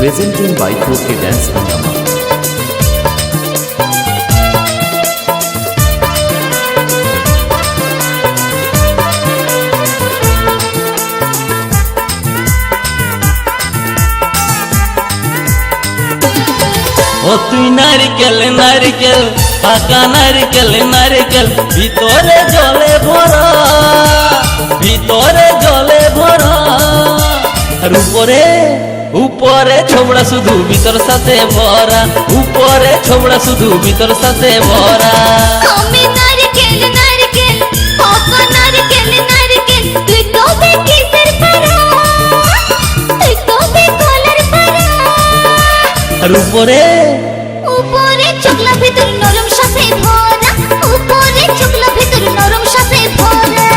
presenting by 4K Dance Hangama. ও তুই নারকেল নারকেল পাকা নারকেল নারকেল ভিতরে জলে ভরা ভিতরে জলে ভরা আর উপরে উপরে ছোবড়া শুধু ভিতর সাথে ভরা উপরে ছোবড়া শুধু ভিতর সাথে ভরা আমি নারকেল নারকেল পাকা নারকেল নারকেল তুই তবে কিসের পারা তুই তবে কলার পারা আর উপরে উপরে চোখলা ভিতর নরম সাথে ভরা উপরে চোখলা ভিতর নরম সাথে ভরা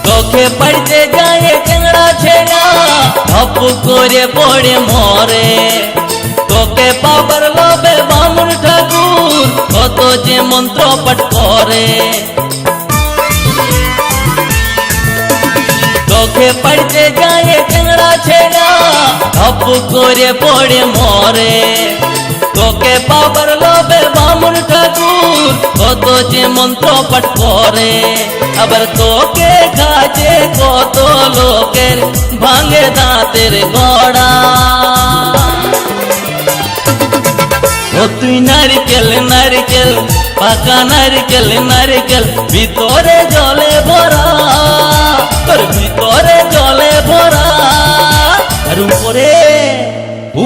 তোকে পড়তে যায় টেংরা ছেড়া ধপ করে পড়ে মরে তোকে পাবার লোভে বামুন ঠাকুর কত যে মন্ত্র পাঠ করে তোকে পড়তে যায় টেংরা ছেড়া ধপ করে পড়ে মরে তোকে পাবার লোভে বামুন ঠাকুর কত যে মন্ত্র পাঠ করে আবার তোকে কাজে কত লোকের ভাঙে দাঁতের গড়া ও তুই নারকেল নারকেল পাকা নারকেল নারকেল ভিতরে জলে ভরা তোর ভিতরে জলে ভরা আর উপরে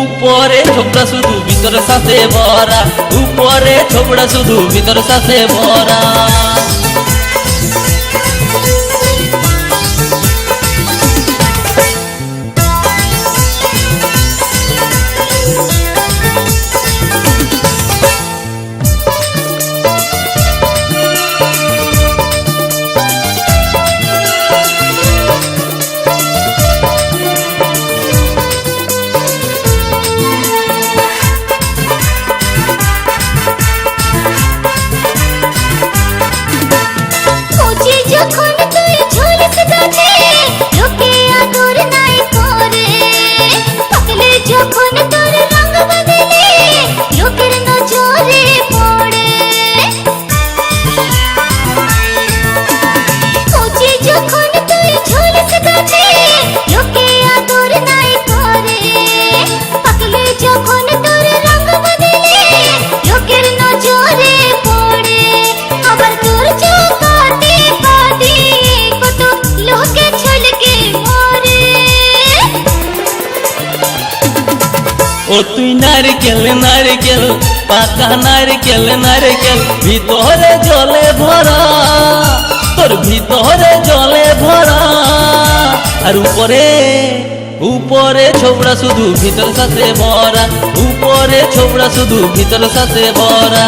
উপরে ছোবড়া শুধু ভিতর সাথে ভরা উপরে ছোবড়া শুধু ভিতর সাথে ভরা যখন তুই ঝুলিস গাছে লোকে আদর নাই করে পাকলে যখন তোর রঙ বদলে লোকের নজরে পড়ে কোচি যখন তুই ঝুলিস গাছে লোকে আদর নাই করে পাকলে যখন তোর রঙ বদলে লোকের নজরে পড়ে আবার তোর চোখাতে কত লোকে ছলকে মরে ও তুই নারকেল নারকেল পাকা নারকেল নারকেল ভিতরে জলে ভরা তোর ভিতরে জলে ভরা আর উপরে উপরে ছোবড়া শুধু ভিতর সাথে ভরা উপরে ছোবড়া শুধু ভিতর সাথে ভরা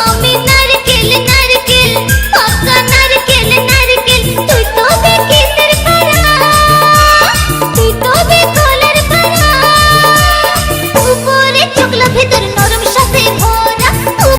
আমি নারকেল নারকেল পাকা নারকেল নারকেল তুই